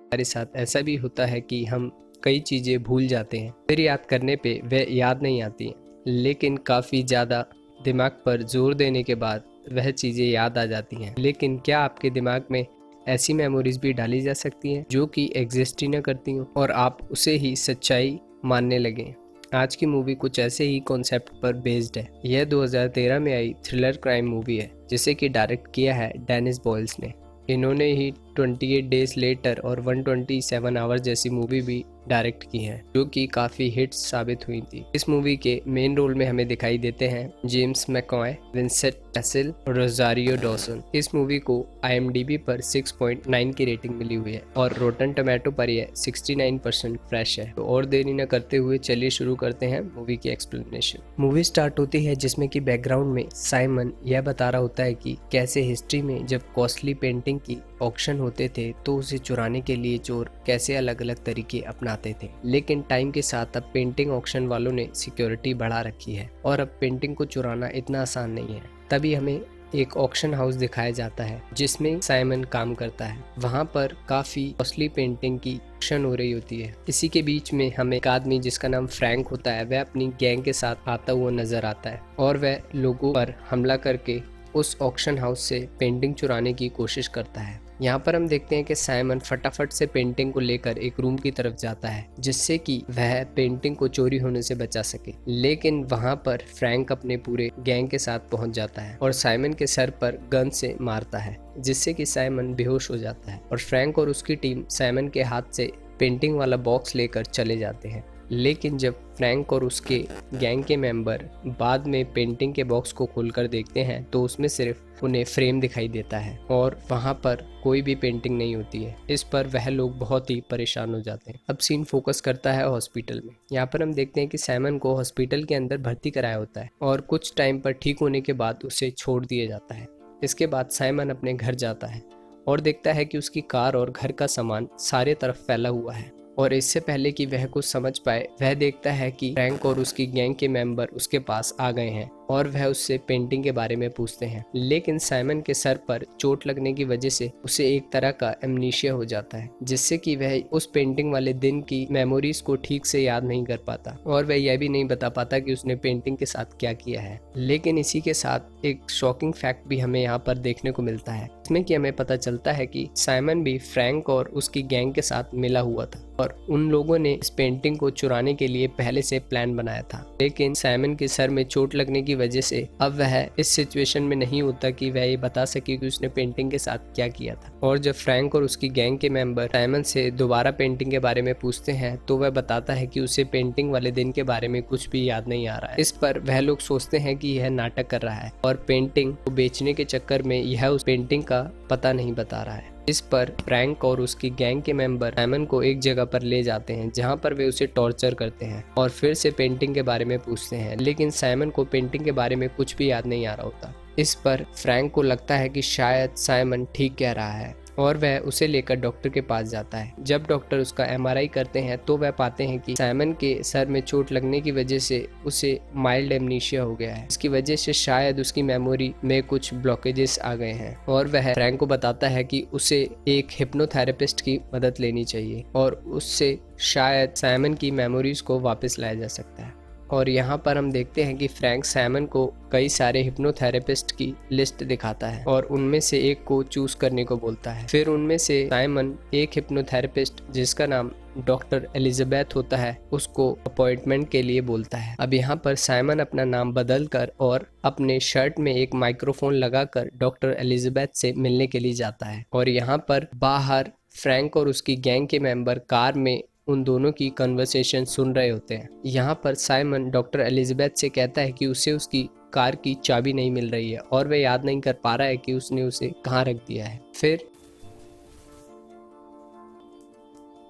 हमारे साथ ऐसा भी होता है कि हम कई चीज़ें भूल जाते हैं, फिर याद करने पे वह याद नहीं आती हैं, लेकिन काफ़ी ज़्यादा दिमाग पर जोर देने के बाद वह चीज़ें याद आ जाती हैं। लेकिन क्या आपके दिमाग में ऐसी मेमोरीज भी डाली जा सकती हैं जो कि एग्जिस्ट ही ना करती हों और आप उसे ही सच्चाई मानने लगें? आज की मूवी कुछ ऐसे ही कॉन्सेप्ट पर बेस्ड है। यह 2013 में आई थ्रिलर क्राइम मूवी है जिसे कि डायरेक्ट किया है डेनिस बॉयल्स ने। इन्होंने ही 28 डेज लेटर और 127 आवर्स जैसी मूवी भी डायरेक्ट की है जो कि काफ़ी हिट्स साबित हुई थी। इस मूवी के मेन रोल में हमें दिखाई देते हैं जेम्स मैकॉय, विंसेंट कैसल और रोजारियो डॉसन। इस मूवी को IMDb पर 6.9 की रेटिंग मिली हुई है और रोटन टोमेटो पर यह 69% फ्रेश है। तो और देरी न करते हुए चलिए शुरू करते हैं मूवी की एक्सप्लेनेशन। मूवी स्टार्ट होती है जिसमें कि बैकग्राउंड में साइमन यह बता रहा होता है कि कैसे हिस्ट्री में जब कॉस्टली पेंटिंग की ऑक्शन होते थे तो उसे चुराने के लिए चोर कैसे अलग अलग तरीके अपनाते थे। लेकिन टाइम के साथ अब पेंटिंग ऑक्शन वालों ने सिक्योरिटी बढ़ा रखी है और अब पेंटिंग को चुराना इतना आसान नहीं है। तभी हमें एक ऑक्शन हाउस दिखाया जाता है जिसमें साइमन काम करता है। वहाँ पर काफी कॉस्टली पेंटिंग की ऑक्शन हो रही होती है। इसी के बीच में हमें एक आदमी जिसका नाम फ्रैंक होता है वह अपनी गैंग के साथ आता हुआ नजर आता है और वह लोगों पर हमला करके उस ऑक्शन हाउस से पेंटिंग चुराने की कोशिश करता है। यहाँ पर हम देखते हैं कि साइमन फटाफट से पेंटिंग को लेकर एक रूम की तरफ जाता है जिससे कि वह पेंटिंग को चोरी होने से बचा सके। लेकिन वहाँ पर फ्रैंक अपने पूरे गैंग के साथ पहुँच जाता है और साइमन के सर पर गन से मारता है जिससे कि साइमन बेहोश हो जाता है और फ्रैंक और उसकी टीम साइमन के हाथ से पेंटिंग वाला बॉक्स लेकर चले जाते हैं। लेकिन जब फ्रैंक और उसके गैंग के मेंबर बाद में पेंटिंग के बॉक्स को खोलकर देखते हैं तो उसमें सिर्फ उन्हें फ्रेम दिखाई देता है और वहाँ पर कोई भी पेंटिंग नहीं होती है। इस पर वह लोग बहुत ही परेशान हो जाते हैं। अब सीन फोकस करता है हॉस्पिटल में। यहाँ पर हम देखते हैं कि साइमन को हॉस्पिटल के अंदर भर्ती कराया होता है और कुछ टाइम पर ठीक होने के बाद उसे छोड़ दिया जाता है। इसके बाद साइमन अपने घर जाता है और देखता है कि उसकी कार और घर का सामान सारे तरफ फैला हुआ है और इससे पहले कि वह कुछ समझ पाए वह देखता है कि फ्रैंक और उसकी गैंग के मेंबर उसके पास आ गए हैं और वह उससे पेंटिंग के बारे में पूछते हैं। लेकिन साइमन के सर पर चोट लगने की वजह से उसे एक तरह का एमनीशिया हो जाता है जिससे कि वह उस पेंटिंग वाले दिन की मेमोरीज को ठीक से याद नहीं कर पाता और वह यह भी नहीं बता पाता कि उसने पेंटिंग के साथ क्या किया है। लेकिन इसी के साथ एक शॉकिंग फैक्ट भी हमें यहाँ पर देखने को मिलता है इसमें कि हमें पता चलता है कि साइमन भी फ्रैंक और उसकी गैंग के साथ मिला हुआ था और उन लोगों ने इस पेंटिंग को चुराने के लिए पहले से प्लान बनाया था। लेकिन साइमन के सर में चोट लगने की वजह से अब वह इस सिचुएशन में नहीं होता कि वह ये बता सके कि उसने पेंटिंग के साथ क्या किया था। और जब फ्रैंक और उसकी गैंग के मेंबर साइमन से दोबारा पेंटिंग के बारे में पूछते हैं तो वह बताता है कि उसे पेंटिंग वाले दिन के बारे में कुछ भी याद नहीं आ रहा है। इस पर वह लोग सोचते हैं कि यह नाटक कर रहा है और पेंटिंग को बेचने के चक्कर में यह उस पेंटिंग का पता नहीं बता रहा है। इस पर फ्रैंक और उसकी गैंग के मेंबर साइमन को एक जगह पर ले जाते हैं जहां पर वे उसे टॉर्चर करते हैं और फिर से पेंटिंग के बारे में पूछते हैं। लेकिन साइमन को पेंटिंग के बारे में कुछ भी याद नहीं आ रहा होता। इस पर फ्रैंक को लगता है कि शायद साइमन ठीक कह रहा है और वह उसे लेकर डॉक्टर के पास जाता है। जब डॉक्टर उसका MRI करते हैं तो वह पाते हैं कि साइमन के सर में चोट लगने की वजह से उसे माइल्ड एमनीशिया हो गया है। इसकी वजह से शायद उसकी मेमोरी में कुछ ब्लॉकेजेस आ गए हैं और वह फ्रैंक को बताता है कि उसे एक हिप्नोथेरेपिस्ट की मदद लेनी चाहिए और उससे शायद साइमन की मेमोरीज को वापस लाया जा सकता है। और यहाँ पर हम देखते हैं कि फ्रैंक साइमन को कई सारे हिप्नोथेरेपिस्ट की लिस्ट दिखाता है और उनमें से एक को चूज करने को बोलता है। फिर उनमें से साइमन एक हिप्नोथेरेपिस्ट जिसका नाम डॉक्टर एलिजाबेथ होता है उसको अपॉइंटमेंट के लिए बोलता है। अब यहाँ पर साइमन अपना नाम बदल कर और अपने शर्ट में एक माइक्रोफोन लगाकर डॉक्टर एलिजाबेथ से मिलने के लिए जाता है और यहाँ पर बाहर फ्रैंक और उसकी गैंग के मेंबर कार में उन दोनों की कन्वर्सेशन सुन रहे होते हैं। यहाँ पर साइमन डॉक्टर एलिजाबेथ से कहता है कि उसे उसकी कार की चाबी नहीं मिल रही है और वह याद नहीं कर पा रहा है कि उसने उसे कहाँ रख दिया है। फिर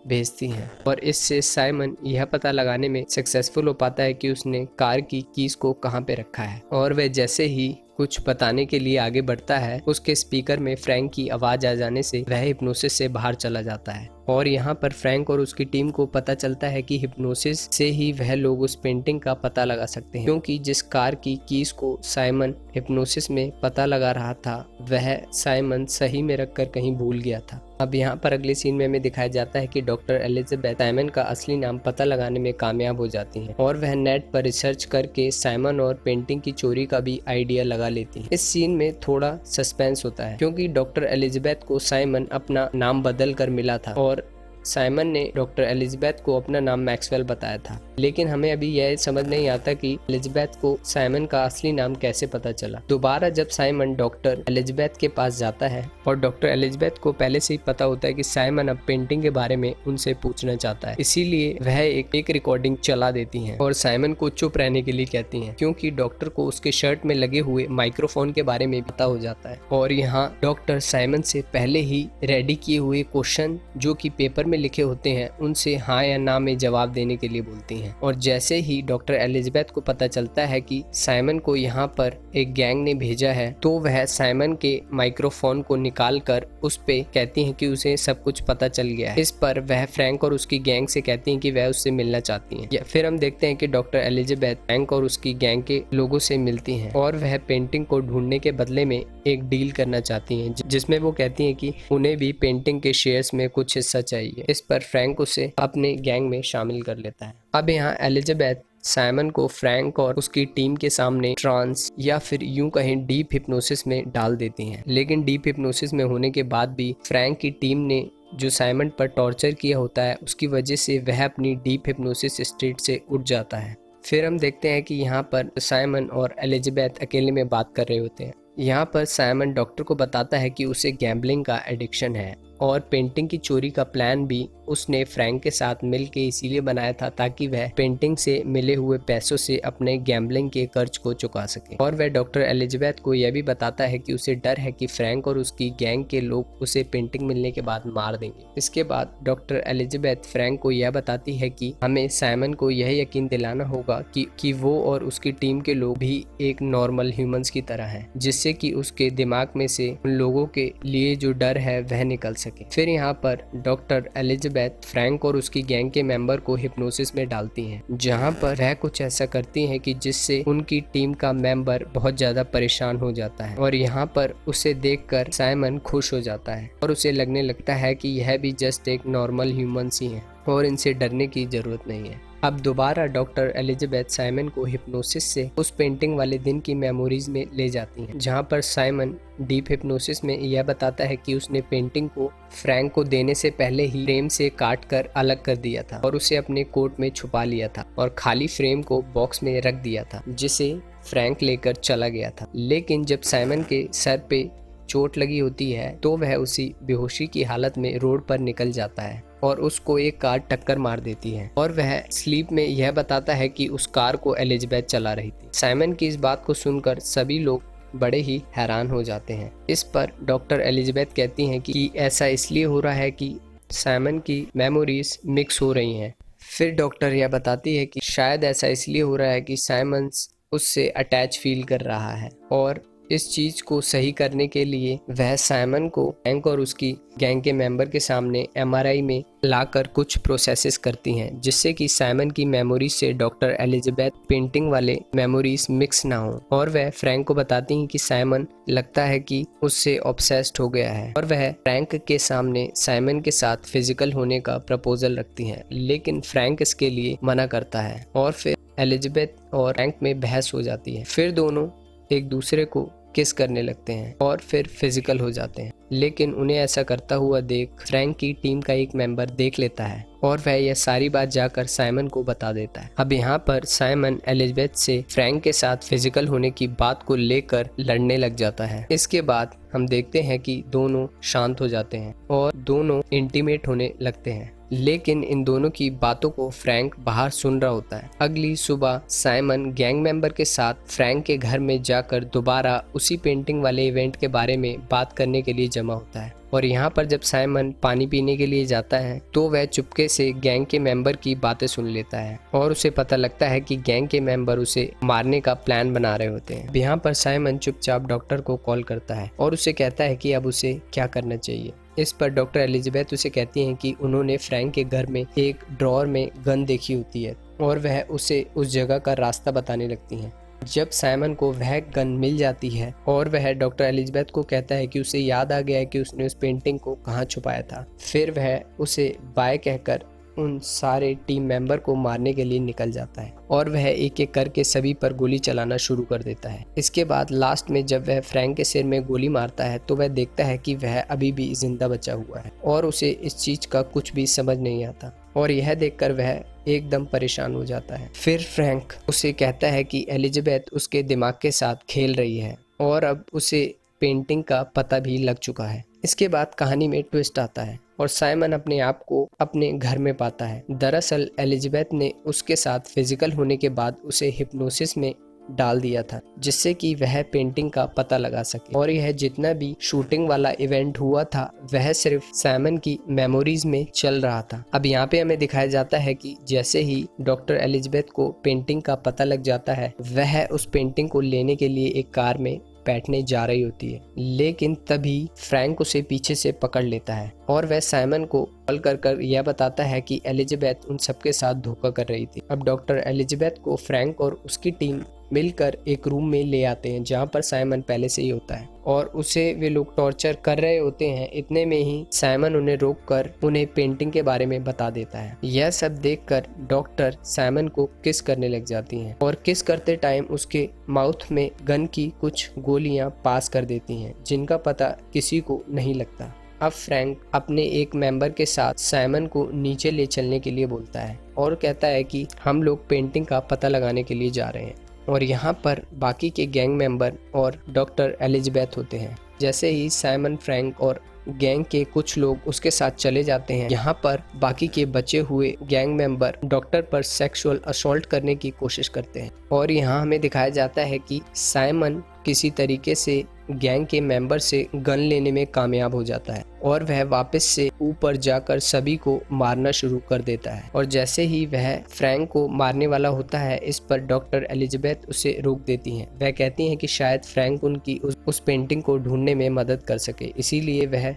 भेजती हैं और इससे साइमन यह पता लगाने में सक्सेसफुल हो पाता है कि उसने कार की कीज को कहाँ पे रखा है और वह जैसे ही कुछ बताने के लिए आगे बढ़ता है उसके स्पीकर में फ्रैंक की आवाज आ जाने से वह हिप्नोसिस से बाहर चला जाता है। और यहाँ पर फ्रैंक और उसकी टीम को पता चलता है कि हिप्नोसिस से ही वह लोग उस पेंटिंग का पता लगा सकते हैं क्योंकि जिस कार की कीज को साइमन हिप्नोसिस में पता लगा रहा था वह साइमन सही में रखकर कहीं भूल गया था अब यहाँ पर अगले सीन में हमें दिखाया जाता है कि डॉक्टर एलिजाबेथ साइमन का असली नाम पता लगाने में कामयाब हो जाती हैं और वह नेट पर रिसर्च करके साइमन और पेंटिंग की चोरी का भी आइडिया लगा लेती हैं। इस सीन में थोड़ा सस्पेंस होता है क्योंकि डॉक्टर एलिजाबेथ को साइमन अपना नाम बदल कर मिला था और साइमन ने डॉक्टर एलिजाबेथ को अपना नाम मैक्सवेल बताया था, लेकिन हमें अभी यह समझ नहीं आता कि एलिजाबेथ को साइमन का असली नाम कैसे पता चला। दोबारा जब साइमन डॉक्टर एलिजाबेथ के पास जाता है और डॉक्टर एलिजाबेथ को पहले से ही पता होता है कि साइमन अब पेंटिंग के बारे में उनसे पूछना चाहता है, इसीलिए वह एक रिकॉर्डिंग चला देती हैं और साइमन को चुप रहने के लिए कहती हैं क्योंकि डॉक्टर को उसके शर्ट में लगे हुए माइक्रोफोन के बारे में पता हो जाता है। और यहाँ डॉक्टर साइमन से पहले ही रेडी किए हुए क्वेश्चन जो कि पेपर में लिखे होते हैं उनसे हाँ या ना में जवाब देने के लिए बोलती हैं। और जैसे ही डॉक्टर एलिजाबेथ को पता चलता है कि साइमन को यहाँ पर एक गैंग ने भेजा है तो वह साइमन के माइक्रोफोन को निकाल कर उस पे कहती हैं कि उसे सब कुछ पता चल गया है। इस पर वह फ्रैंक और उसकी गैंग से कहती हैं कि वह उससे मिलना चाहती हैं। फिर हम देखते हैं कि डॉक्टर एलिजाबेथ फ्रैंक और उसकी गैंग के लोगों से मिलती हैं और वह पेंटिंग को ढूंढने के बदले में एक डील करना चाहती हैं जिसमें वो कहती हैं कि उन्हें भी पेंटिंग के शेयर्स में कुछ हिस्सा चाहिए। इस पर फ्रैंक उसे अपने गैंग में शामिल कर लेता है। अब यहाँ एलिजाबेथ साइमन को फ्रैंक और उसकी टीम के सामने ट्रांस या फिर यूं कहें डीप हिप्नोसिस में डाल देती हैं, लेकिन डीप हिप्नोसिस में होने के बाद भी फ्रैंक की टीम ने जो साइमन पर टॉर्चर किया होता है उसकी वजह से वह अपनी डीप हिप्नोसिस स्टेट से उठ जाता है। फिर हम देखते हैं कि यहाँ पर साइमन और एलिजाबेथ अकेले में बात कर रहे होते हैं। यहाँ पर साइमन डॉक्टर को बताता है कि उसे गैम्बलिंग का एडिक्शन है और पेंटिंग की चोरी का प्लान भी उसने फ्रैंक के साथ मिलकर इसीलिए बनाया था ताकि वह पेंटिंग से मिले हुए पैसों से अपने गैम्बलिंग के कर्ज को चुका सके। और वह डॉक्टर एलिजाबेथ को यह भी बताता है कि उसे डर है कि फ्रैंक और उसकी गैंग के लोग उसे पेंटिंग मिलने के बाद मार देंगे। इसके बाद डॉक्टर एलिजाबेथ फ्रैंक को यह बताती है कि हमें साइमन को यह यकीन दिलाना होगा कि वो और उसकी टीम के लोग भी एक नॉर्मल ह्यूमंस की तरह हैं, जिससे कि उसके दिमाग में से उन लोगों के लिए जो डर है वह निकल सके। फिर यहाँ पर डॉक्टर एलिजाबेथ फ्रैंक और उसकी गैंग के मेंबर को हिप्नोसिस में डालती हैं, जहाँ पर वह कुछ ऐसा करती हैं कि जिससे उनकी टीम का मेंबर बहुत ज्यादा परेशान हो जाता है। और यहाँ पर उसे देखकर साइमन खुश हो जाता है और उसे लगने लगता है कि यह भी जस्ट एक नॉर्मल ह्यूमंस ही है और इनसे डरने की जरूरत नहीं है। अब दोबारा डॉक्टर एलिजाबेथ साइमन को हिप्नोसिस से उस पेंटिंग वाले दिन की मेमोरीज में ले जाती हैं, जहां पर साइमन डीप हिप्नोसिस में यह बताता है कि उसने पेंटिंग को फ्रैंक को देने से पहले ही फ्रेम से काट कर अलग कर दिया था और उसे अपने कोट में छुपा लिया था और खाली फ्रेम को बॉक्स में रख दिया था जिसे फ्रैंक लेकर चला गया था। लेकिन जब साइमन के सर पे चोट लगी होती है तो वह उसी बेहोशी की हालत में रोड पर निकल जाता है और उसको एक कार टक्कर मार देती है और वह स्लीप में यह बताता है कि उस कार को एलिजाबेथ चला रही थी। साइमन की इस बात को सुनकर सभी लोग बड़े ही हैरान हो जाते हैं। इस पर डॉक्टर एलिजाबेथ कहती हैं कि ऐसा इसलिए हो रहा है कि साइमन की मेमोरीज मिक्स हो रही हैं। फिर डॉक्टर यह बताती है कि शायद ऐसा इसलिए हो रहा है कि साइमन उससे अटैच फील कर रहा है और इस चीज को सही करने के लिए वह साइमन को फ्रैंक और उसकी गैंग के मेंबर के सामने एमआरआई में लाकर कुछ प्रोसेसेस करती हैं, जिससे कि साइमन की मेमोरी से डॉक्टर एलिजाबेथ पेंटिंग वाले मेमोरीज मिक्स ना हो। और वह फ्रैंक को बताती हैं कि साइमन लगता है कि उससे ऑब्सेस्ड हो गया है और वह फ्रैंक के सामने साइमन के साथ फिजिकल होने का प्रपोजल रखती हैं, लेकिन फ्रैंक इसके लिए मना करता है और फिर एलिजाबेथ और फ्रैंक में बहस हो जाती है। फिर दोनों एक दूसरे को किस करने लगते हैं और फिर फिजिकल हो जाते हैं, लेकिन उन्हें ऐसा करता हुआ देख फ्रैंक की टीम का एक मेंबर देख लेता है और वह यह सारी बात जाकर साइमन को बता देता है। अब यहाँ पर साइमन एलिजाबेथ से फ्रैंक के साथ फिजिकल होने की बात को लेकर लड़ने लग जाता है। इसके बाद हम देखते हैं कि दोनों शांत हो जाते हैं और दोनों इंटीमेट होने लगते हैं, लेकिन इन दोनों की बातों को फ्रैंक बाहर सुन रहा होता है। अगली सुबह साइमन गैंग मेंबर के साथ फ्रैंक के घर में जाकर दोबारा उसी पेंटिंग वाले इवेंट के बारे में बात करने के लिए जमा होता है और यहाँ पर जब साइमन पानी पीने के लिए जाता है तो वह चुपके से गैंग के मेंबर की बातें सुन लेता है और उसे पता लगता है कि गैंग के मेंबर उसे मारने का प्लान बना रहे होते हैं। यहाँ पर साइमन चुपचाप डॉक्टर को कॉल करता है और उसे कहता है कि अब उसे क्या करना चाहिए। इस पर डॉक्टर एलिजाबेथ उसे कहती हैं कि उन्होंने फ्रैंक के घर में एक ड्रॉअर में गन देखी होती है और वह उसे उस जगह का रास्ता बताने लगती हैं। जब साइमन को वह गन मिल जाती है और वह डॉक्टर एलिजाबेथ को कहता है कि उसे याद आ गया है कि उसने उस पेंटिंग को कहाँ छुपाया था, फिर वह उसे बाय कहकर उन सारे टीम मेंबर को मारने के लिए निकल जाता है और वह एक एक करके सभी पर गोली चलाना शुरू कर देता है। इसके बाद लास्ट में जब वह फ्रैंक के सिर में गोली मारता है तो वह देखता है कि वह अभी भी जिंदा बचा हुआ है और उसे इस चीज का कुछ भी समझ नहीं आता और यह देखकर वह एकदम परेशान हो जाता है। फिर फ्रैंक उसे कहता है कि एलिजाबेथ उसके दिमाग के साथ खेल रही है और अब उसे पेंटिंग का पता भी लग चुका है। इसके बाद कहानी में ट्विस्ट आता है और साइमन अपने आप को अपने घर में पाता है। दरअसल एलिजाबेथ ने उसके साथ फिजिकल होने के बाद उसे हिप्नोसिस में डाल दिया था जिससे कि वह पेंटिंग का पता लगा सके और यह जितना भी शूटिंग वाला इवेंट हुआ था वह सिर्फ साइमन की मेमोरीज में चल रहा था। अब यहाँ पे हमें दिखाया जाता है कि जैसे ही डॉक्टर एलिजाबेथ को पेंटिंग का पता लग जाता है वह उस पेंटिंग को लेने के लिए एक कार में बैठने जा रही होती है, लेकिन तभी फ्रैंक उसे पीछे से पकड़ लेता है और वह साइमन को कॉल कर यह बताता है कि एलिजाबेथ उन सबके साथ धोखा कर रही थी। अब डॉक्टर एलिजाबेथ को फ्रैंक और उसकी टीम मिलकर एक रूम में ले आते हैं जहां पर साइमन पहले से ही होता है और उसे वे लोग टॉर्चर कर रहे होते हैं। इतने में ही साइमन उन्हें रोककर उन्हें पेंटिंग के बारे में बता देता है। यह सब देखकर डॉक्टर साइमन को किस करने लग जाती हैं और किस करते टाइम उसके माउथ में गन की कुछ गोलियां पास कर देती हैं जिनका पता किसी को नहीं लगता। अब फ्रैंक अपने एक मेंबर के साथ साइमन को नीचे ले चलने के लिए बोलता है और कहता है कि हम लोग पेंटिंग का पता लगाने के लिए जा रहे हैं और यहाँ पर बाकी के गैंग मेंबर और डॉक्टर एलिजाबेथ होते हैं। जैसे ही साइमन, फ्रैंक और गैंग के कुछ लोग उसके साथ चले जाते हैं, यहाँ पर बाकी के बचे हुए गैंग मेंबर डॉक्टर पर सेक्सुअल असॉल्ट करने की कोशिश करते हैं और यहाँ हमें दिखाया जाता है कि साइमन किसी तरीके से गैंग के मेंबर से गन लेने में कामयाब हो जाता है और वह वापस से ऊपर जाकर सभी को मारना शुरू कर देता है और जैसे ही वह फ्रैंक को मारने वाला होता है इस पर डॉक्टर एलिजाबेथ उसे रोक देती हैं। वह कहती हैं कि शायद फ्रैंक उनकी उस पेंटिंग को ढूंढने में मदद कर सके, इसीलिए वह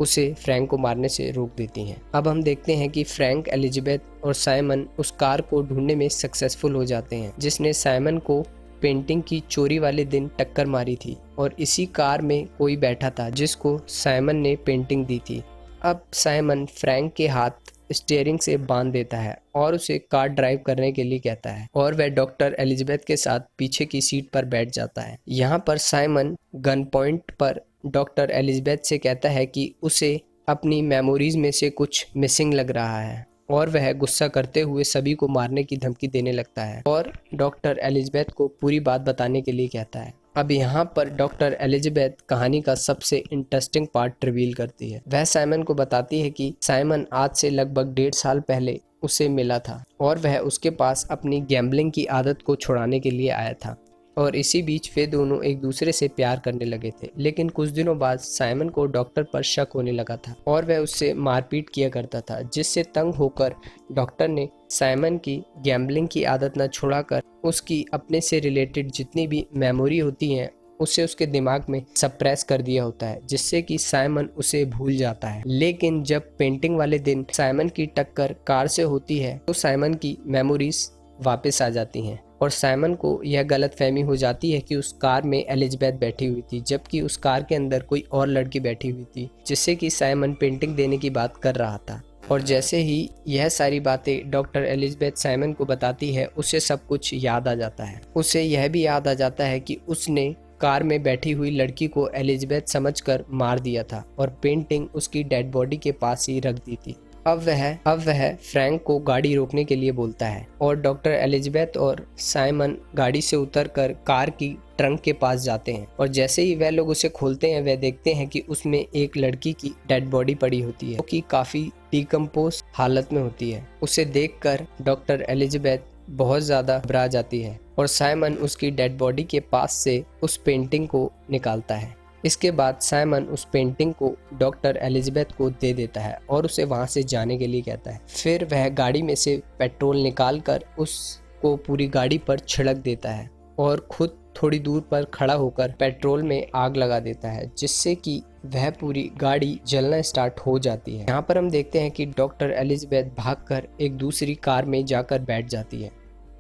उसे फ्रैंक को मारने से रोक देती हैं। अब हम देखते हैं कि फ्रैंक, एलिजाबेथ और साइमन उस कार को ढूंढने में सक्सेसफुल हो जाते हैं जिसने साइमन को पेंटिंग की चोरी वाले दिन टक्कर मारी थी और इसी कार में कोई बैठा था जिसको साइमन ने पेंटिंग दी थी। अब साइमन फ्रैंक के हाथ स्टीयरिंग से बांध देता है और उसे कार ड्राइव करने के लिए कहता है और वह डॉक्टर एलिजाबेथ के साथ पीछे की सीट पर बैठ जाता है। यहाँ पर साइमन गन पॉइंट पर डॉक्टर एलिजाबेथ से कहता है कि उसे अपनी मेमोरीज में से कुछ मिसिंग लग रहा है और वह गुस्सा करते हुए सभी को मारने की धमकी देने लगता है और डॉक्टर एलिजाबेथ को पूरी बात बताने के लिए कहता है। अब यहाँ पर डॉक्टर एलिजाबेथ कहानी का सबसे इंटरेस्टिंग पार्ट रिवील करती है। वह साइमन को बताती है कि साइमन आज से लगभग 1.5 साल पहले उसे मिला था और वह उसके पास अपनी गैम्बलिंग की आदत को छुड़ाने के लिए आया था और इसी बीच वे दोनों एक दूसरे से प्यार करने लगे थे। लेकिन कुछ दिनों बाद साइमन को डॉक्टर पर शक होने लगा था और वह उससे मारपीट किया करता था, जिससे तंग होकर डॉक्टर ने साइमन की गैम्बलिंग की आदत न छुड़ाकर उसकी अपने से रिलेटेड जितनी भी मेमोरी होती हैं उसे उसके दिमाग में सप्रेस कर दिया होता है, जिससे कि साइमन उसे भूल जाता है। लेकिन जब पेंटिंग वाले दिन साइमन की टक्कर कार से होती है तो साइमन की मेमोरीज वापस आ जाती हैं और साइमन को यह गलतफहमी हो जाती है कि उस कार में एलिजाबेथ बैठी हुई थी, जबकि उस कार के अंदर कोई और लड़की बैठी हुई थी, जिससे कि साइमन पेंटिंग देने की बात कर रहा था। और जैसे ही यह सारी बातें डॉक्टर एलिजाबेथ साइमन को बताती है उसे सब कुछ याद आ जाता है। उसे यह भी याद आ जाता है कि उसने कार में बैठी हुई लड़की को एलिजाबेथ समझकर मार दिया था और पेंटिंग उसकी डेड बॉडी के पास ही रख दी थी। अब वह फ्रैंक को गाड़ी रोकने के लिए बोलता है और डॉक्टर एलिजाबेथ और साइमन गाड़ी से उतरकर कार की ट्रंक के पास जाते हैं और जैसे ही वह लोग उसे खोलते हैं वह देखते हैं कि उसमें एक लड़की की डेड बॉडी पड़ी होती है जो कि काफी डिकम्पोज हालत में होती है। उसे देखकर डॉक्टर एलिजाबेथ बहुत ज्यादा घबरा जाती है और साइमन उसकी डेड बॉडी के पास से उस पेंटिंग को निकालता है। इसके बाद साइमन उस पेंटिंग को डॉक्टर एलिजाबेथ को दे देता है और उसे वहां से जाने के लिए कहता है। फिर वह गाड़ी में से पेट्रोल निकालकर उसको पूरी गाड़ी पर छिड़क देता है और खुद थोड़ी दूर पर खड़ा होकर पेट्रोल में आग लगा देता है, जिससे कि वह पूरी गाड़ी जलना स्टार्ट हो जाती है। यहाँ पर हम देखते हैं कि डॉक्टर एलिजाबेथ भागकर एक दूसरी कार में जाकर बैठ जाती है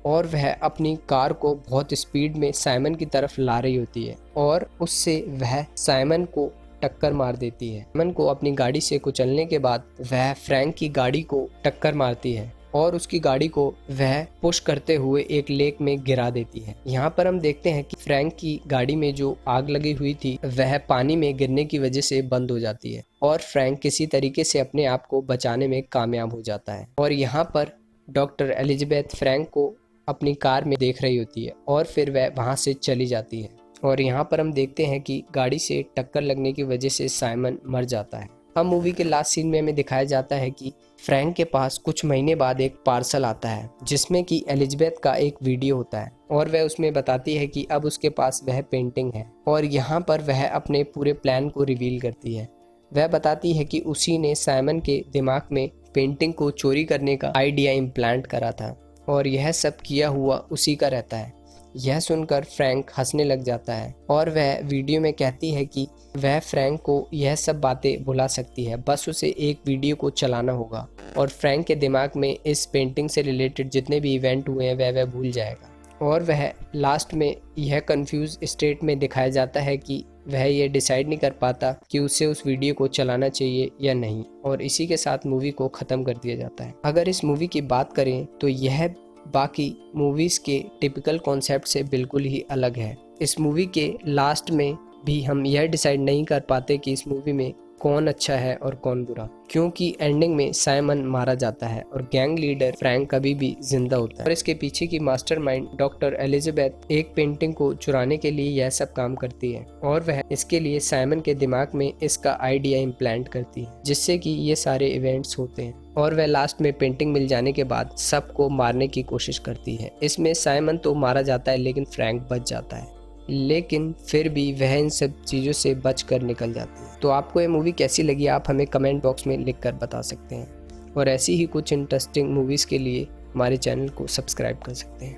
और वह अपनी कार को बहुत स्पीड में साइमन की तरफ ला रही होती है और उससे वह साइमन को टक्कर मार देती है। साइमन को अपनी गाड़ी से कुचलने के बाद वह फ्रैंक की गाड़ी को टक्कर मारती है और उसकी गाड़ी को वह पुश करते हुए एक लेक में गिरा देती है। यहाँ पर हम देखते हैं कि फ्रैंक की गाड़ी में जो आग लगी हुई थी वह पानी में गिरने की वजह से बंद हो जाती है और फ्रैंक किसी तरीके से अपने आप को बचाने में कामयाब हो जाता है। और यहाँ पर डॉक्टर एलिजाबेथ फ्रैंक को अपनी कार में देख रही होती है और फिर वह वहाँ से चली जाती है। और यहाँ पर हम देखते हैं कि गाड़ी से टक्कर लगने की वजह से साइमन मर जाता है। अब मूवी के लास्ट सीन में हमें दिखाया जाता है कि फ्रैंक के पास कुछ महीने बाद एक पार्सल आता है जिसमें कि एलिजाबेथ का एक वीडियो होता है और वह उसमें बताती है कि अब उसके पास वह पेंटिंग है। और यहाँ पर वह अपने पूरे प्लान को रिवील करती है। वह बताती है कि उसी ने साइमन के दिमाग में पेंटिंग को चोरी करने का आइडिया इम्प्लांट करा था और यह सब किया हुआ उसी का रहता है। यह सुनकर फ्रैंक हंसने लग जाता है और वह वीडियो में कहती है कि वह फ्रैंक को यह सब बातें भुला सकती है, बस उसे एक वीडियो को चलाना होगा और फ्रैंक के दिमाग में इस पेंटिंग से रिलेटेड जितने भी इवेंट हुए हैं वह भूल जाएगा। और वह लास्ट में यह कंफ्यूज स्टेट में दिखाया जाता है कि वह यह डिसाइड नहीं कर पाता कि उसे उस वीडियो को चलाना चाहिए या नहीं, और इसी के साथ मूवी को ख़त्म कर दिया जाता है। अगर इस मूवी की बात करें तो यह बाकी मूवीज़ के टिपिकल कॉन्सेप्ट से बिल्कुल ही अलग है। इस मूवी के लास्ट में भी हम यह डिसाइड नहीं कर पाते कि इस मूवी में कौन अच्छा है और कौन बुरा, क्योंकि एंडिंग में साइमन मारा जाता है और गैंग लीडर फ्रैंक कभी भी जिंदा होता है। और इसके पीछे की मास्टरमाइंड डॉक्टर एलिजाबेथ एक पेंटिंग को चुराने के लिए यह सब काम करती है और वह इसके लिए साइमन के दिमाग में इसका आइडिया इम्प्लांट करती है जिससे कि ये सारे इवेंट्स होते हैं। और वह लास्ट में पेंटिंग मिल जाने के बाद सबको मारने की कोशिश करती है। इसमें साइमन तो मारा जाता है लेकिन फ्रैंक बच जाता है, लेकिन फिर भी वह इन सब चीज़ों से बच कर निकल जाती है। तो आपको ये मूवी कैसी लगी आप हमें कमेंट बॉक्स में लिख कर बता सकते हैं और ऐसी ही कुछ इंटरेस्टिंग मूवीज़ के लिए हमारे चैनल को सब्सक्राइब कर सकते हैं।